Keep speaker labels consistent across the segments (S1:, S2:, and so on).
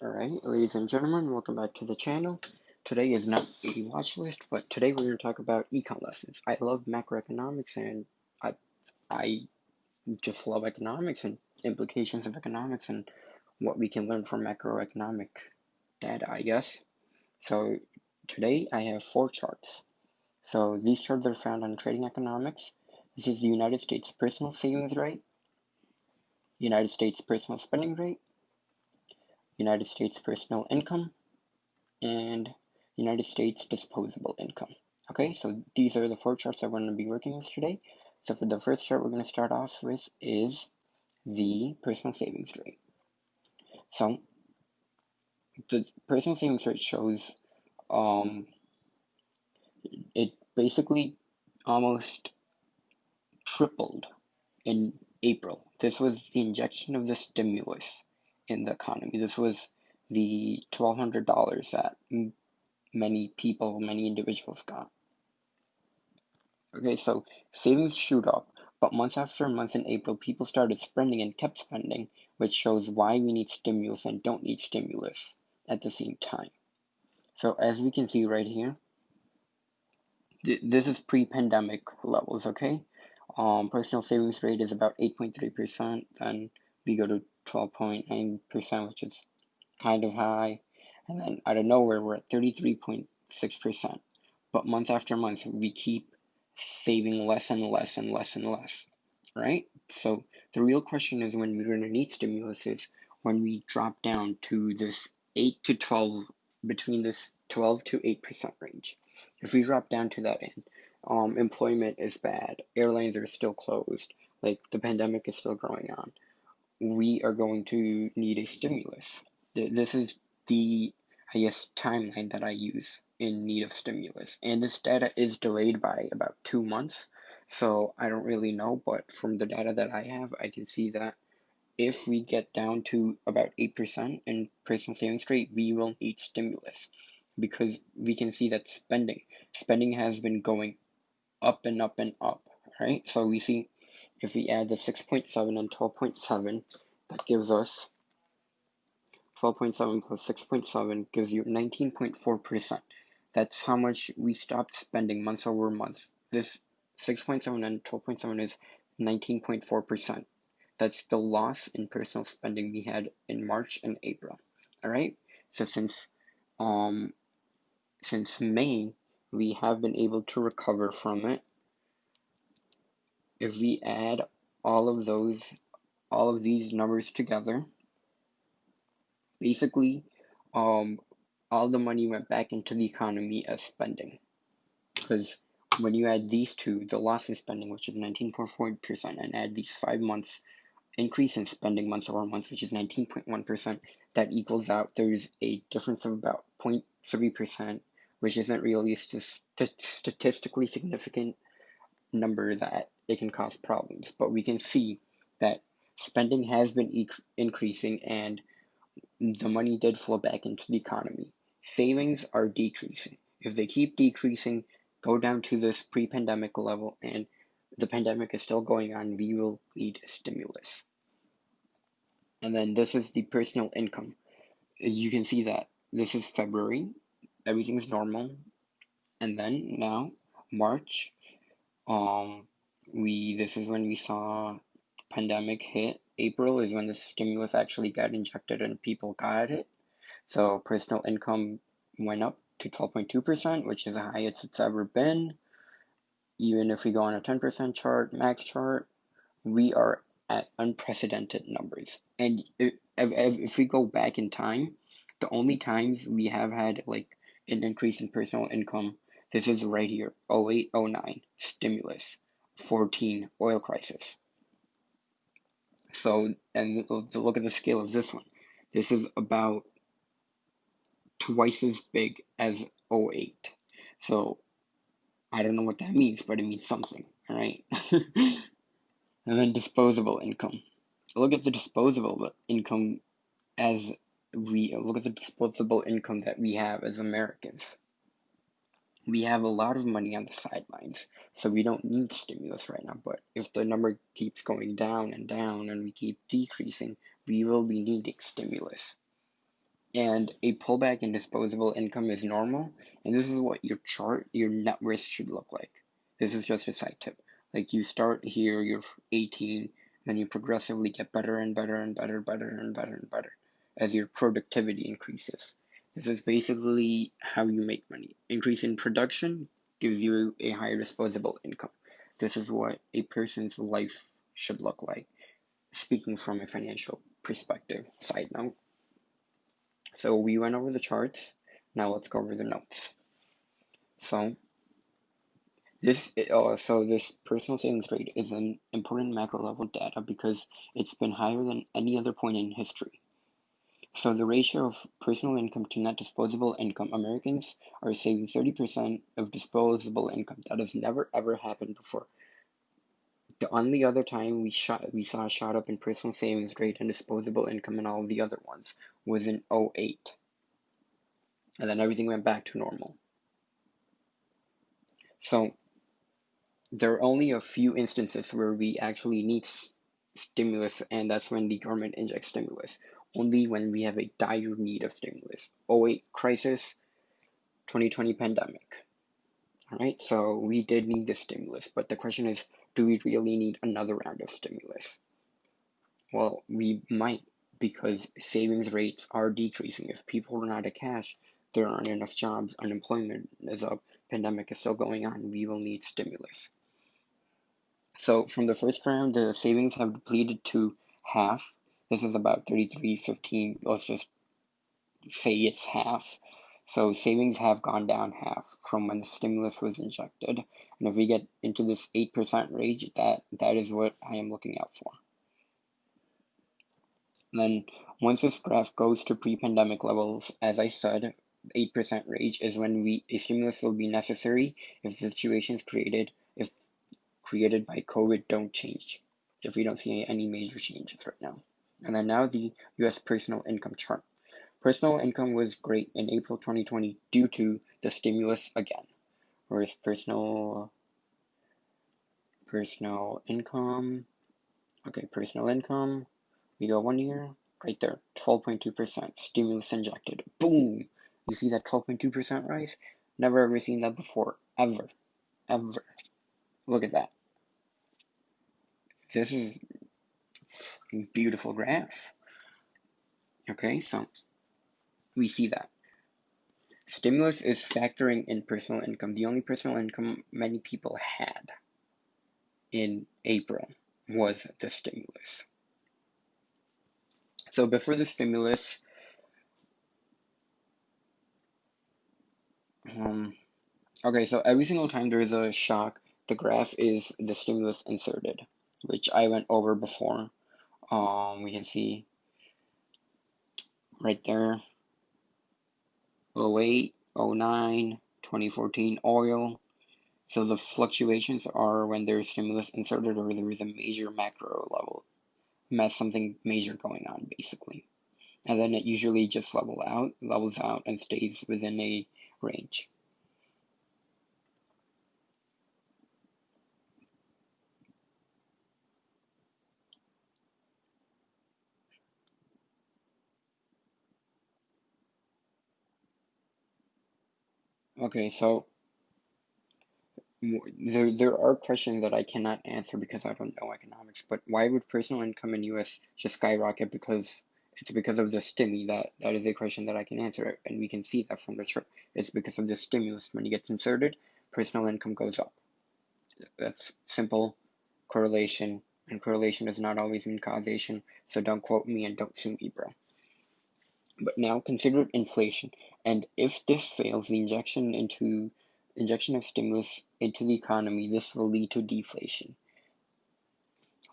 S1: Alright, ladies and gentlemen, welcome back to the channel. Today is not a watch list, but today we're going to talk about econ lessons. I love macroeconomics and I I just love economics and implications of economics and what we can learn from macroeconomic data, I guess. So today I have four charts. So these charts are found on Trading Economics. This is the United States personal savings rate, United States personal spending rate, United States personal income, and United States disposable income. Okay, so these are the four charts that we're going to be working with today. So for the first chart we're going to start off with is the personal savings rate. So the personal savings rate shows it basically almost tripled in April. This was the injection of the stimulus in the economy. This was the $1,200 that many people, many individuals got. Okay, so savings shoot up, but month after month in April, people started spending and kept spending, which shows why we need stimulus and don't need stimulus at the same time. So as we can see right here, this is pre-pandemic levels, okay? Personal savings rate is about 8.3%, then we go to 12.9%, which is kind of high, and then out of nowhere, we're at 33.6%. But month after month, we keep saving less and less and less and less, right? So the real question is when we're going to need stimulus is when we drop down to this 8 to 12, between this 12 to 8% range. If we drop down to that end, employment is bad, airlines are still closed, like the pandemic is still going on. We are going to need a stimulus. This is the, I guess, timeline that I use in need of stimulus. And this data is delayed by about 2 months, so I don't really know, but from the data that I have, I can see that if we get down to about 8% in personal savings rate, we will need stimulus because we can see that spending has been going up and up and up, right? So we see if we add the 6.7 and 12.7, that gives us 12.7 plus 6.7 gives you 19.4%. That's how much we stopped spending month over month. This 6.7 and 12.7 is 19.4%. That's the loss in personal spending we had in March and April. All right. So since May, we have been able to recover from it. If we add all of these numbers together, basically, all the money went back into the economy as spending. Because when you add these two, the loss in spending, which is 19.4%, and add these 5 months increase in spending month over month, which is 19.1%, that equals out. There's a difference of about 0.3%, which isn't really a statistically significant number that it can cause problems. But we can see that spending has been increasing and the money did flow back into the economy. Savings are decreasing. If they keep decreasing, go down to this pre-pandemic level, and the pandemic is still going on, we will need stimulus. And then this is the personal income. You can see that this is February, everything's normal, and then now March, this is when we saw pandemic hit. April is when the stimulus actually got injected and people got it. So personal income went up to 12.2%, which is the highest it's ever been. Even if we go on a 10% chart, max chart, we are at unprecedented numbers. And if we go back in time, the only times we have had like an increase in personal income, this is right here, 08, 09, stimulus, 14, oil crisis. So, and look at the scale of this one. This is about twice as big as 08. So I don't know what that means, but it means something, all right? And then disposable income. Look at the disposable income as look at the disposable income that we have as Americans. We have a lot of money on the sidelines, so we don't need stimulus right now. But if the number keeps going down and down and we keep decreasing, we will be needing stimulus. and a pullback in disposable income is normal. And this is what your net worth should look like. This is just a side tip. Like you start here, you're 18, then you progressively get better and better and better, better and better and better as your productivity increases. This is basically how you make money. Increase in production gives you a higher disposable income. This is what a person's life should look like, speaking from a financial perspective. Side note. So we went over the charts. Now let's go over the notes. So this personal savings rate is an important macro level data because it's been higher than any other point in history. So the ratio of personal income to net disposable income, Americans are saving 30% of disposable income. That has never ever happened before. The only other time we saw a shot up in personal savings rate and disposable income and all of the other ones was in '08. And then everything went back to normal. So there are only a few instances where we actually need stimulus, and that's when the government injects stimulus. Only when we have a dire need of stimulus. '08 crisis, 2020 pandemic. All right, so we did need the stimulus, but the question is, do we really need another round of stimulus? Well, we might, because savings rates are decreasing. If people run out of cash, there aren't enough jobs, unemployment is up, pandemic is still going on, we will need stimulus. So from the first round, the savings have depleted to half. This is about 33.15. Let's just say it's half. So savings have gone down half from when the stimulus was injected. And if we get into this 8% range, that is what I am looking out for. And then once this graph goes to pre-pandemic levels, as I said, 8% range is when a stimulus will be necessary if the situations created by COVID don't change, if we don't see any major changes right now. And then now the US personal income chart. Personal income was great in April 2020 due to the stimulus again. Whereas personal income, personal income, we go 1 year, right there, 12.2%, stimulus injected. Boom! You see that 12.2% rise? Never ever seen that before, ever, ever. Look at that. This is a beautiful graph. Okay, so we see that. Stimulus is factoring in personal income. The only personal income many people had in April was the stimulus. So before the stimulus, so every single time there is a shock, the graph is the stimulus inserted, which I went over before. We can see right there, '08, '09, 2014 oil. So the fluctuations are when there's stimulus inserted or there is a major macro level, something major going on basically. And then it usually just levels out and stays within a range. Okay, so there are questions that I cannot answer because I don't know economics, but why would personal income in US just skyrocket? Because it's because of the stimmy. That is a question that I can answer, and we can see that from the chart. It's because of the stimulus. When it gets inserted, personal income goes up. That's simple correlation, and correlation does not always mean causation, so don't quote me and don't sue me, bro. But now consider inflation, and if this fails, the injection of stimulus into the economy, this will lead to deflation.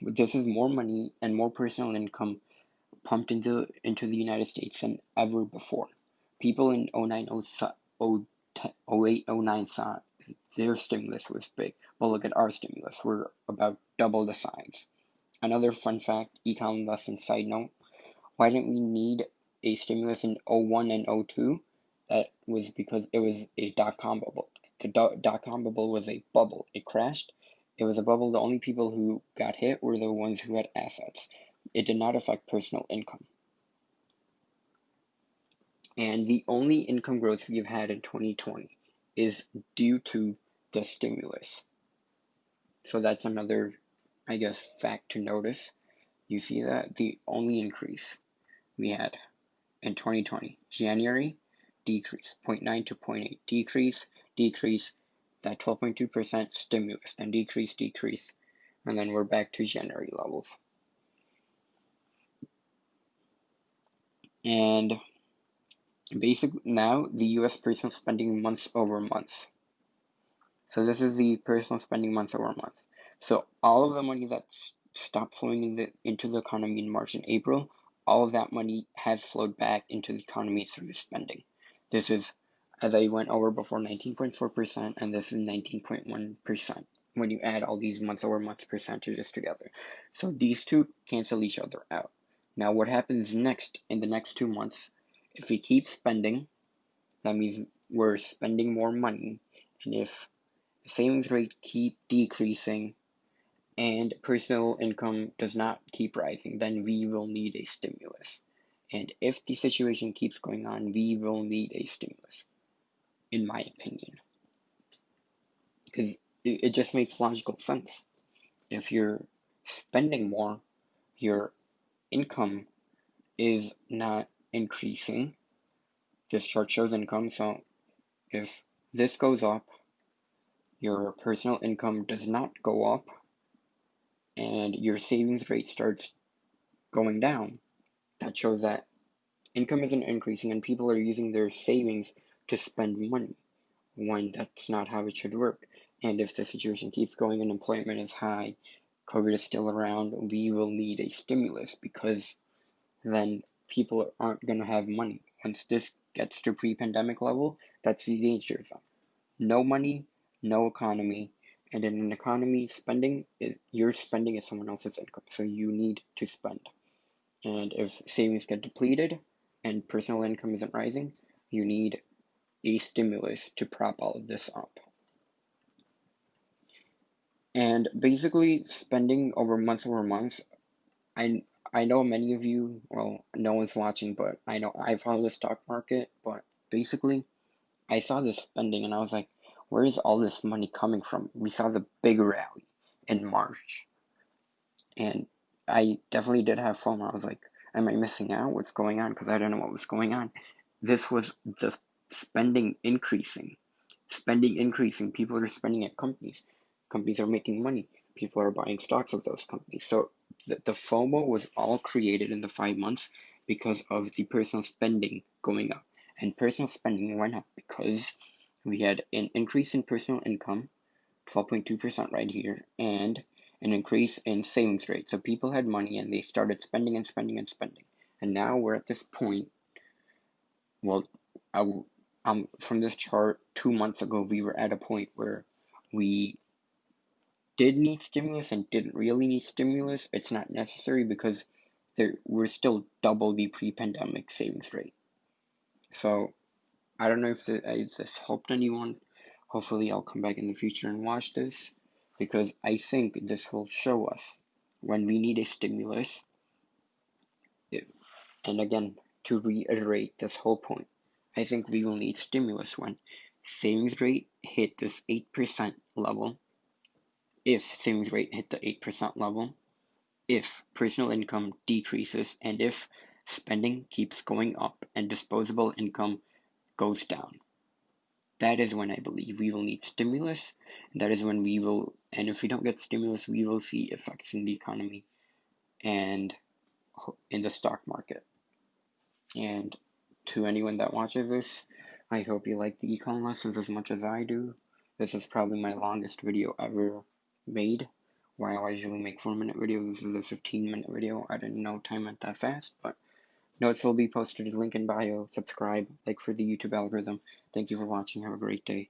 S1: This is more money and more personal income pumped into the United States than ever before. People in '08, '09 saw their stimulus was big, but look at our stimulus. We're about double the size. Another fun fact, econ lesson side note, why didn't we need a stimulus in '01 and '02? That was because it was a dot-com bubble. The dot-com bubble was a bubble. It crashed. It was a bubble. The only people who got hit were the ones who had assets. It did not affect personal income. And the only income growth we've had in 2020 is due to the stimulus. So that's another, I guess, fact to notice. You see that the only increase we had in 2020, January, decrease 0.9 to 0.8, decrease, that 12.2% stimulus, then decrease, and then we're back to January levels. And basically now the US personal spending months over months. So this is the personal spending months over month. So all of the money that stopped flowing into the economy in March and April, all of that money has flowed back into the economy through spending. This is, as I went over before, 19.4%, and this is 19.1% when you add all these months over months percentages together. So these two cancel each other out. Now what happens next in the next 2 months, if we keep spending, that means we're spending more money, and if savings rate keep decreasing and personal income does not keep rising, then we will need a stimulus. And if the situation keeps going on, we will need a stimulus, in my opinion. Because it just makes logical sense. If you're spending more, your income is not increasing. This chart shows income, so if this goes up, your personal income does not go up, and your savings rate starts going down, that shows that income isn't increasing and people are using their savings to spend money when that's not how it should work. And if the situation keeps going and employment is high, COVID is still around, we will need a stimulus because then people aren't going to have money. Once this gets to pre-pandemic level, that's the danger zone. No money, no economy. And in an economy, your spending is someone else's income. So you need to spend. And if savings get depleted and personal income isn't rising, you need a stimulus to prop all of this up. And basically, spending over months, I know many of you, well, no one's watching, but I know I follow the stock market, but basically, I saw this spending and I was like, where is all this money coming from? We saw the big rally in March. And I definitely did have FOMO. I was like, am I missing out? What's going on? Because I don't know what was going on. This was the spending increasing. Spending increasing. People are spending at companies. Companies are making money. People are buying stocks of those companies. So the FOMO was all created in the 5 months because of the personal spending going up. And personal spending went up because we had an increase in personal income, 12.2% right here, and an increase in savings rate. So people had money and they started spending and spending and spending. And now we're at this point. Well, from this chart 2 months ago, we were at a point where we did need stimulus and didn't really need stimulus. It's not necessary because we're still double the pre-pandemic savings rate. So I don't know if this helped anyone. Hopefully I'll come back in the future and watch this because I think this will show us when we need a stimulus. And again, to reiterate this whole point, I think we will need stimulus when savings rate hit this 8% level, if savings rate hit the 8% level, if personal income decreases, and if spending keeps going up and disposable income goes down. That is when I believe we will need stimulus. That is when we will, and if we don't get stimulus, we will see effects in the economy and in the stock market. And to anyone that watches this, I hope you like the econ lessons as much as I do. This is probably my longest video ever made. While I usually make 4-minute videos, this is a 15-minute video. I didn't know time went that fast, but notes will be posted, link in bio, subscribe, like for the YouTube algorithm. Thank you for watching, have a great day.